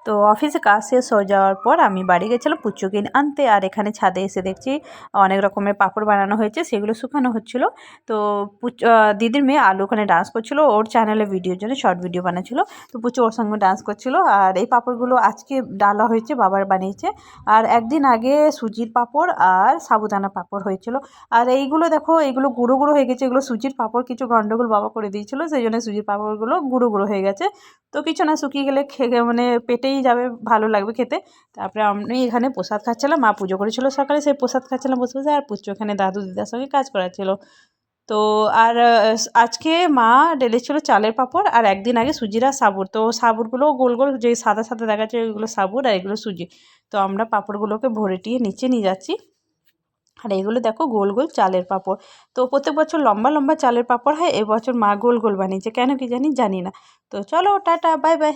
তো অফিসে কাজ শেষ হয়ে যাওয়ার পর আমি বাড়ি গেছিলাম পুচুকে আনতে, আর এখানে ছাদে এসে দেখছি অনেক রকমের পাঁপড় বানানো হয়েছে, সেগুলো শুকানো হচ্ছিলো। তো দিদির মেয়ে আলু ওখানে ডান্স করছিলো, ওর চ্যানেলে ভিডিওর জন্য শর্ট ভিডিও বানাচ্ছিলো। তো পুচু ওর সঙ্গে ডান্স করছিলো। আর এই পাঁপড়গুলো আজকে ডালা হয়েছে, বাবার বানিয়েছে। আর একদিন আগে সুজির পাঁপড় আর সাবুদানা পাঁপড় হয়েছিল। আর এইগুলো দেখো, এইগুলো গুঁড়ো গুঁড়ো হয়ে গেছে। এগুলো সুজির পাঁপড়, কিছু গন্ডগোল বাবা করে দিয়েছিলো, সেই জন্য সুজির পাঁপড়গুলো গুঁড়ো গুঁড়ো হয়ে গেছে। তো কিছু না, শুকিয়ে গেলে খেয়ে মানে পেটেই যাবে, ভালো লাগবে খেতে। তারপরে আমি এখানে প্রসাদ খাচ্ছিলাম, মা পুজো করেছিল সকালে, সেই প্রসাদ খাচ্ছিলাম বসে বসে। আর পুচু এখানে দাদু দিদার সঙ্গে কাজ করাচ্ছিল। তো আর আজকে মা ঢেলেছিল চালের পাঁপড়, আর একদিন আগে সুজির আর সাবুর। তো সাবুরগুলো গোল গোল যে সাদা সাদা দেখাচ্ছে, ওইগুলো সাবুর আর এগুলো সুজি। তো আমরা পাঁপড়গুলোকে ভরে টিয়ে নিচে নিয়ে যাচ্ছি। আর এইগুলো দেখো গোল গোল চালের পাঁপড়। তো প্রত্যেক বছর লম্বা লম্বা চালের পাঁপড় হয়, এবছর মা গোল গোল বানিয়েছে, কেন কি জানি না। তো চলো টাটা, বাই বাই।